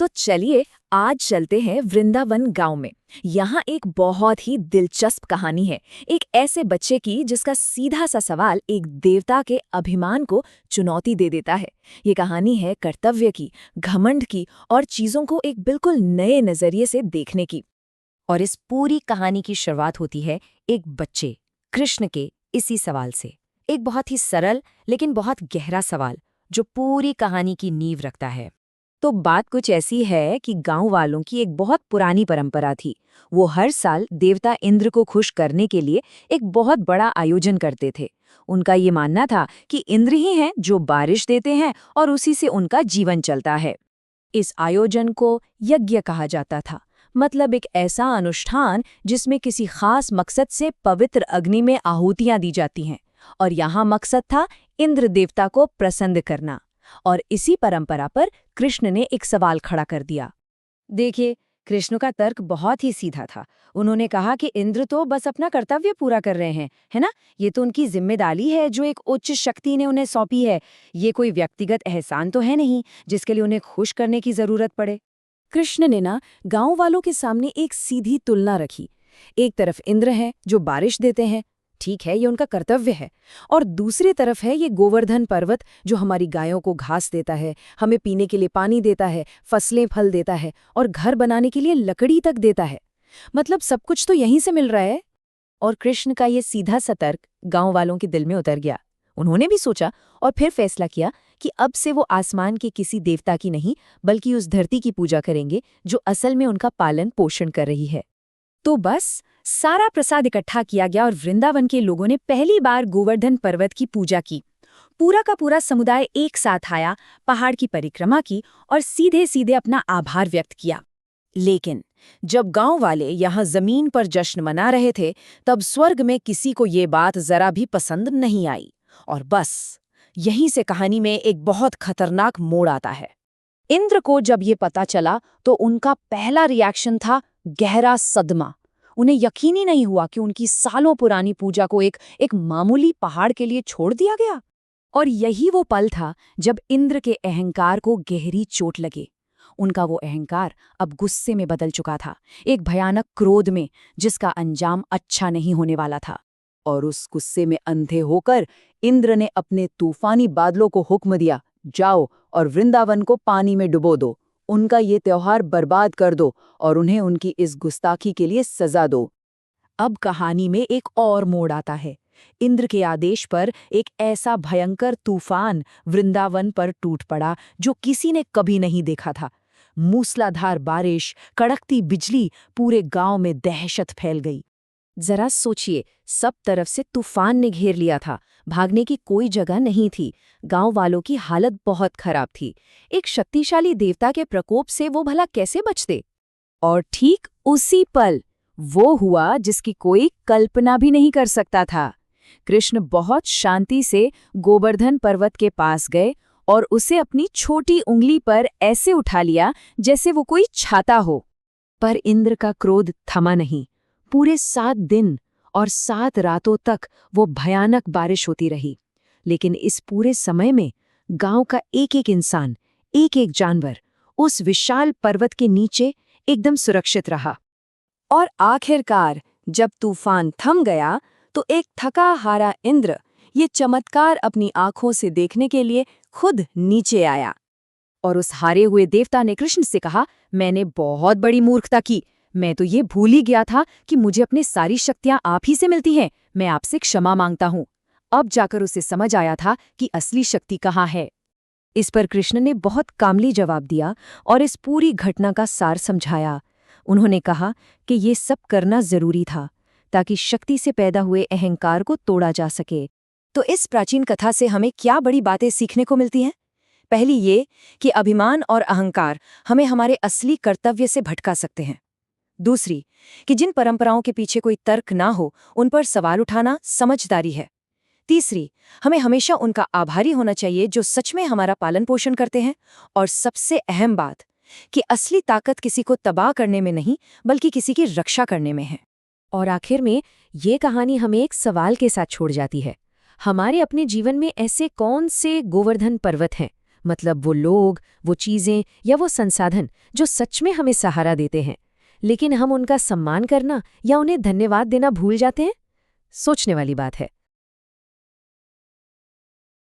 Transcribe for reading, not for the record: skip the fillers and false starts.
तो चलिए आज चलते हैं वृंदावन गांव में। यहाँ एक बहुत ही दिलचस्प कहानी है, एक ऐसे बच्चे की जिसका सीधा सा सवाल एक देवता के अभिमान को चुनौती दे देता है। ये कहानी है कर्तव्य की, घमंड की और चीजों को एक बिल्कुल नए नजरिए से देखने की। और इस पूरी कहानी की शुरुआत होती है एक बच्चे कृष्ण के इसी सवाल से। एक बहुत ही सरल लेकिन बहुत गहरा सवाल जो पूरी कहानी की नींव रखता है। तो बात कुछ ऐसी है कि गांव वालों की एक बहुत पुरानी परंपरा थी। वो हर साल देवता इंद्र को खुश करने के लिए एक बहुत बड़ा आयोजन करते थे। उनका ये मानना था कि इंद्र ही हैं जो बारिश देते हैं और उसी से उनका जीवन चलता है। इस आयोजन को यज्ञ कहा जाता था, मतलब एक ऐसा अनुष्ठान जिसमें किसी खास मकसद से पवित्र अग्नि में आहुतियां दी जाती हैं। और यहाँ मकसद था इंद्र देवता को प्रसन्न करना। और इसी परंपरा पर कृष्ण ने एक सवाल खड़ा कर दिया। देखिए, कृष्ण का तर्क बहुत ही सीधा था। उन्होंने कहा कि इंद्र तो बस अपना कर्तव्य पूरा कर रहे हैं, है ना? ये तो उनकी जिम्मेदारी है जो एक उच्च शक्ति ने उन्हें सौंपी है। ये कोई व्यक्तिगत एहसान तो है नहीं जिसके लिए उन्हें खुश करने की जरूरत पड़े। कृष्ण ने ना गांव वालों के सामने एक सीधी तुलना रखी। एक तरफ इंद्र है जो बारिश देते हैं, ठीक है, ये उनका कर्तव्य है। और दूसरी तरफ है ये गोवर्धन पर्वत जो हमारी गायों को घास देता है, हमें पीने के लिए पानी देता है, फसलें फल देता है और घर बनाने के लिए लकड़ी तक देता है। मतलब सब कुछ तो यहीं से मिल रहा है। और कृष्ण का ये सीधा सा तर्क गांव वालों के दिल में उतर गया। उन्होंने भी सोचा और फिर फैसला किया कि अब से वो आसमान के किसी देवता की नहीं बल्कि उस धरती की पूजा करेंगे जो असल में उनका पालन पोषण कर रही है। तो बस सारा प्रसाद इकट्ठा किया गया और वृंदावन के लोगों ने पहली बार गोवर्धन पर्वत की पूजा की। पूरा का पूरा समुदाय एक साथ आया, पहाड़ की परिक्रमा की और सीधे सीधे अपना आभार व्यक्त किया। लेकिन जब गांव वाले यहाँ जमीन पर जश्न मना रहे थे, तब स्वर्ग में किसी को ये बात जरा भी पसंद नहीं आई। और बस यहीं से कहानी में एक बहुत खतरनाक मोड़ आता है। इंद्र को जब ये पता चला तो उनका पहला रिएक्शन था गहरा सदमा। उन्हें यकीन ही नहीं हुआ कि उनकी सालों पुरानी पूजा को एक मामूली पहाड़ के लिए छोड़ दिया गया। और यही वो पल था जब इंद्र के अहंकार को गहरी चोट लगे। उनका वो अहंकार अब गुस्से में बदल चुका था, एक भयानक क्रोध में जिसका अंजाम अच्छा नहीं होने वाला था। और उस गुस्से में अंधे होकर इंद्र ने अपने तूफानी बादलों को हुक्म दिया, जाओ और वृंदावन को पानी में डुबो दो, उनका ये त्योहार बर्बाद कर दो और उन्हें उनकी इस गुस्ताखी के लिए सजा दो। अब कहानी में एक और मोड़ आता है। इंद्र के आदेश पर एक ऐसा भयंकर तूफान वृंदावन पर टूट पड़ा जो किसी ने कभी नहीं देखा था। मूसलाधार बारिश, कड़कती बिजली, पूरे गांव में दहशत फैल गई। जरा सोचिए, सब तरफ से तूफान ने घेर लिया था, भागने की कोई जगह नहीं थी। गांव वालों की हालत बहुत खराब थी। एक शक्तिशाली देवता के प्रकोप से वो भला कैसे बचते? और ठीक उसी पल वो हुआ जिसकी कोई कल्पना भी नहीं कर सकता था। कृष्ण बहुत शांति से गोवर्धन पर्वत के पास गए और उसे अपनी छोटी उंगली पर ऐसे उठा लिया जैसे वो कोई छाता हो। पर इंद्र का क्रोध थमा नहीं। पूरे 7 दिन और 7 रातों तक वो भयानक बारिश होती रही। लेकिन इस पूरे समय में गांव का एक एक इंसान, एक एक जानवर उस विशाल पर्वत के नीचे एकदम सुरक्षित रहा। और आखिरकार जब तूफान थम गया तो एक थका हारा इंद्र ये चमत्कार अपनी आंखों से देखने के लिए खुद नीचे आया। और उस हारे हुए देवता ने कृष्ण से कहा, मैंने बहुत बड़ी मूर्खता की। मैं तो ये भूल ही गया था कि मुझे अपनी सारी शक्तियां आप ही से मिलती हैं। मैं आपसे क्षमा मांगता हूँ। अब जाकर उसे समझ आया था कि असली शक्ति कहाँ है। इस पर कृष्ण ने बहुत कामली जवाब दिया और इस पूरी घटना का सार समझाया। उन्होंने कहा कि ये सब करना जरूरी था ताकि शक्ति से पैदा हुए अहंकार को तोड़ा जा सके। तो इस प्राचीन कथा से हमें क्या बड़ी बातें सीखने को मिलती हैं? पहली ये कि अभिमान और अहंकार हमें हमारे असली कर्तव्य से भटका सकते हैं। दूसरी कि जिन परंपराओं के पीछे कोई तर्क ना हो उन पर सवाल उठाना समझदारी है। तीसरी, हमें हमेशा उनका आभारी होना चाहिए जो सच में हमारा पालन पोषण करते हैं। और सबसे अहम बात कि असली ताकत किसी को तबाह करने में नहीं बल्कि किसी की रक्षा करने में है। और आखिर में ये कहानी हमें एक सवाल के साथ छोड़ जाती है। हमारे अपने जीवन में ऐसे कौन से गोवर्धन पर्वत हैं, मतलब वो लोग, वो चीज़ें या वो संसाधन जो सच में हमें सहारा देते हैं, लेकिन हम उनका सम्मान करना या उन्हें धन्यवाद देना भूल जाते हैं। सोचने वाली बात है।